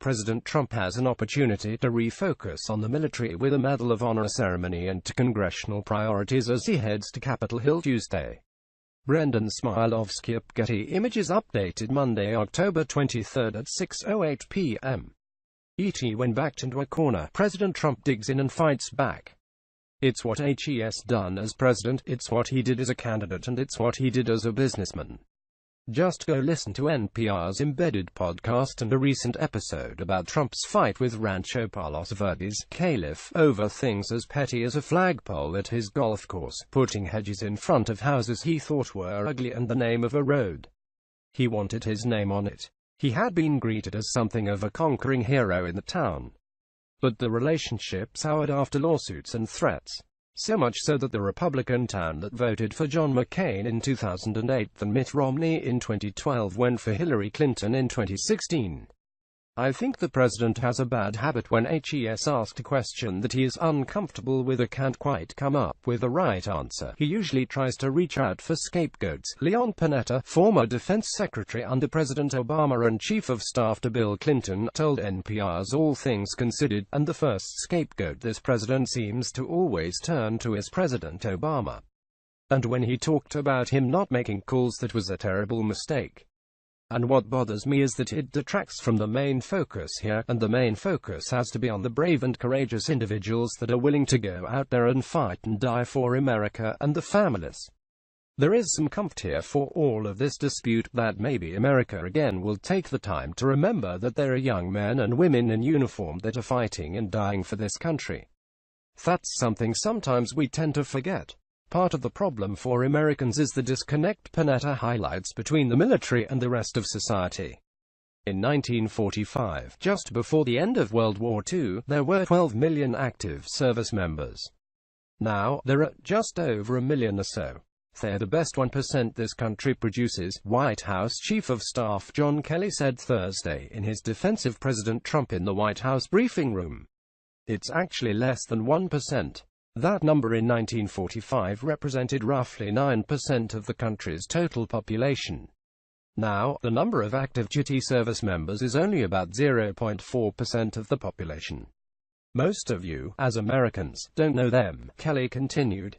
President Trump has an opportunity to refocus on the military with a Medal of Honor ceremony and to congressional priorities as he heads to Capitol Hill Tuesday. Brendan Smilovsky. Getty Images updated Monday, October 23 at 6:08 p.m. ET. When backed into a corner, President Trump digs in and fights back. It's what he's done as president, it's what he did as a candidate, and it's what he did as a businessman. Just go listen to NPR's Embedded podcast and a recent episode about Trump's fight with Rancho Palos Verdes caliph over things as petty as a flagpole at his golf course, putting hedges in front of houses he thought were ugly, and the name of a road he wanted his name on it. He had been greeted as something of a conquering hero in the town. But the relationship soured after lawsuits and threats. So much so that the Republican town that voted for John McCain in 2008 and Mitt Romney in 2012 went for Hillary Clinton in 2016. I think the president has a bad habit when he's asked a question that he is uncomfortable with or can't quite come up with the right answer. He usually tries to reach out for scapegoats. Leon Panetta, former defense secretary under President Obama and chief of staff to Bill Clinton, told NPR's All Things Considered, and the first scapegoat this president seems to always turn to is President Obama. And when he talked about him not making calls, that was a terrible mistake. And what bothers me is that it detracts from the main focus here, and the main focus has to be on the brave and courageous individuals that are willing to go out there and fight and die for America and the families. There is some comfort here for all of this dispute, that maybe America again will take the time to remember that there are young men and women in uniform that are fighting and dying for this country. That's something sometimes we tend to forget. Part of the problem for Americans is the disconnect Panetta highlights between the military and the rest of society. In 1945, just before the end of World War II, there were 12 million active service members. Now, there are just over a million or so. They're the best 1% this country produces, White House Chief of Staff John Kelly said Thursday in his defense of President Trump in the White House briefing room. It's actually less than 1%. That number in 1945 represented roughly 9% of the country's total population. Now, the number of active duty service members is only about 0.4% of the population. Most of you, as Americans, don't know them, Kelly continued.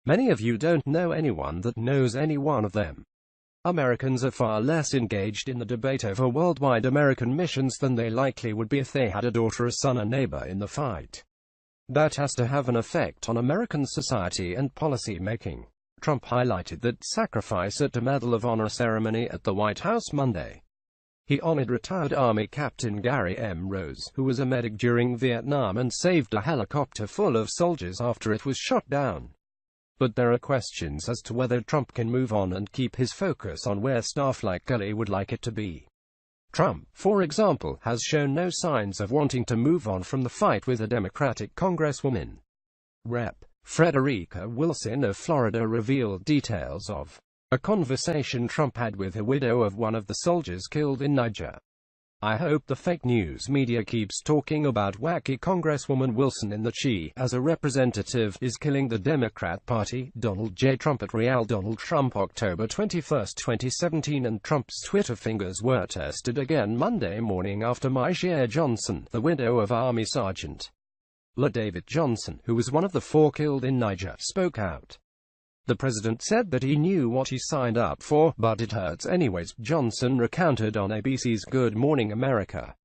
Many of you don't know anyone that knows any one of them. Americans are far less engaged in the debate over worldwide American missions than they likely would be if they had a daughter, a son, a neighbor in the fight. That has to have an effect on American society and policy making. Trump highlighted that sacrifice at a Medal of Honor ceremony at the White House Monday. He honored retired Army Captain Gary M. Rose, who was a medic during Vietnam and saved a helicopter full of soldiers after it was shot down. But there are questions as to whether Trump can move on and keep his focus on where staff like Kelly would like it to be. Trump, for example, has shown no signs of wanting to move on from the fight with a Democratic Congresswoman. Rep. Frederica Wilson of Florida revealed details of a conversation Trump had with a widow of one of the soldiers killed in Niger. I hope the fake news media keeps talking about wacky Congresswoman Wilson in that she, as a representative, is killing the Democrat Party. Donald J. Trump at Real Donald Trump October 21, 2017. And Trump's Twitter fingers were tested again Monday morning after Michelle Johnson, the widow of Army Sergeant La David Johnson, who was one of the 4 killed in Niger, spoke out. The president said that he knew what he signed up for, but it hurts anyways, Johnson recounted on ABC's Good Morning America.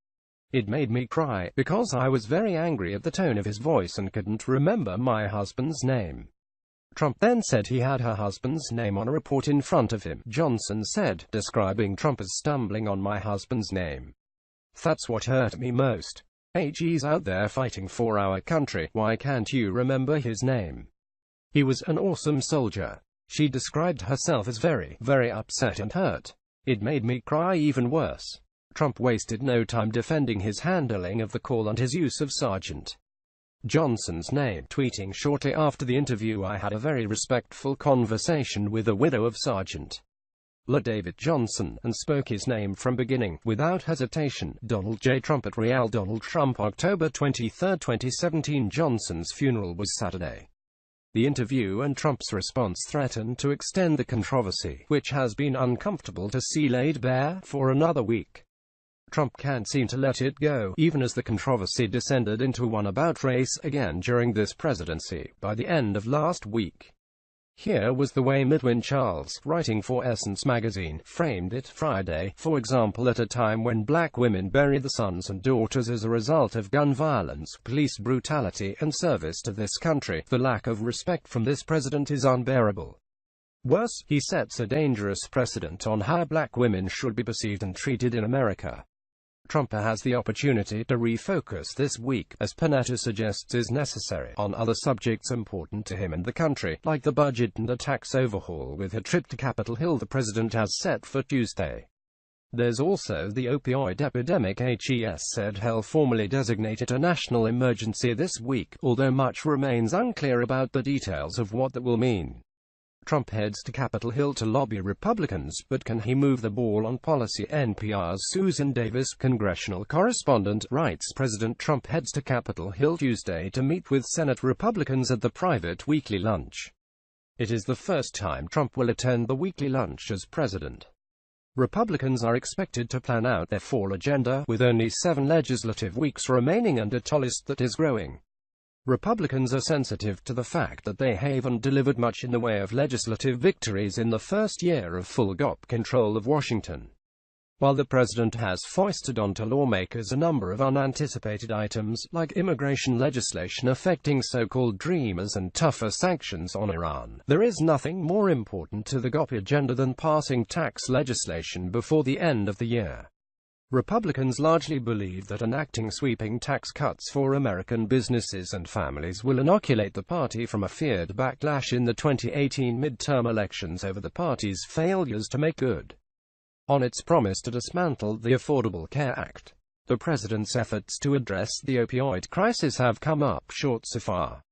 It made me cry, because I was very angry at the tone of his voice and couldn't remember my husband's name. Trump then said he had her husband's name on a report in front of him, Johnson said, describing Trump as stumbling on my husband's name. That's what hurt me most. He's out there fighting for our country, why can't you remember his name? He was an awesome soldier. She described herself as very, very upset and hurt. It made me cry even worse. Trump wasted no time defending his handling of the call and his use of Sergeant Johnson's name, tweeting shortly after the interview, I had a very respectful conversation with the widow of Sergeant La David Johnson, and spoke his name from beginning, without hesitation. Donald J. Trump at Real Donald Trump October 23, 2017. Johnson's funeral was Saturday. The interview and Trump's response threatened to extend the controversy, which has been uncomfortable to see laid bare, for another week. Trump can't seem to let it go, even as the controversy descended into one about race again during this presidency. By the end of last week, here was the way Midwin Charles, writing for Essence magazine, framed it Friday. For example, at a time when black women bury their sons and daughters as a result of gun violence, police brutality, and service to this country, the lack of respect from this president is unbearable. Worse, he sets a dangerous precedent on how black women should be perceived and treated in America. Trump has the opportunity to refocus this week, as Panetta suggests is necessary, on other subjects important to him and the country, like the budget and a tax overhaul, with a trip to Capitol Hill the president has set for Tuesday. There's also the opioid epidemic. HES said he'll formally designate it a national emergency this week, although much remains unclear about the details of what that will mean. Trump heads to Capitol Hill to lobby Republicans, but can he move the ball on policy? NPR's Susan Davis, congressional correspondent, writes President Trump heads to Capitol Hill Tuesday to meet with Senate Republicans at the private weekly lunch. It is the first time Trump will attend the weekly lunch as president. Republicans are expected to plan out their fall agenda, with only 7 legislative weeks remaining and a toll list that is growing. Republicans are sensitive to the fact that they haven't delivered much in the way of legislative victories in the first year of full GOP control of Washington. While the president has foisted onto lawmakers a number of unanticipated items, like immigration legislation affecting so-called dreamers and tougher sanctions on Iran, there is nothing more important to the GOP agenda than passing tax legislation before the end of the year. Republicans largely believe that enacting sweeping tax cuts for American businesses and families will inoculate the party from a feared backlash in the 2018 midterm elections over the party's failures to make good on its promise to dismantle the Affordable Care Act. The president's efforts to address the opioid crisis have come up short so far.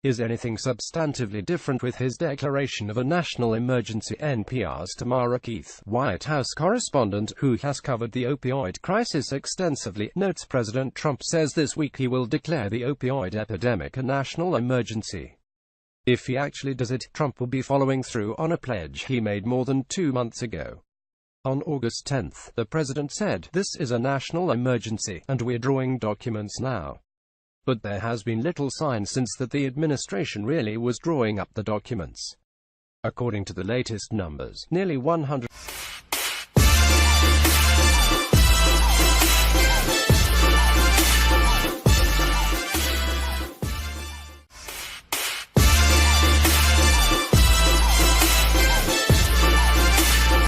Is anything substantively different with his declaration of a national emergency? NPR's Tamara Keith, White House correspondent, who has covered the opioid crisis extensively, notes President Trump says this week he will declare the opioid epidemic a national emergency. If he actually does it, Trump will be following through on a pledge he made more than 2 months ago. On August 10, the president said, "This is a national emergency, and we're drawing documents now." But there has been little sign since that the administration really was drawing up the documents. According to the latest numbers, nearly 100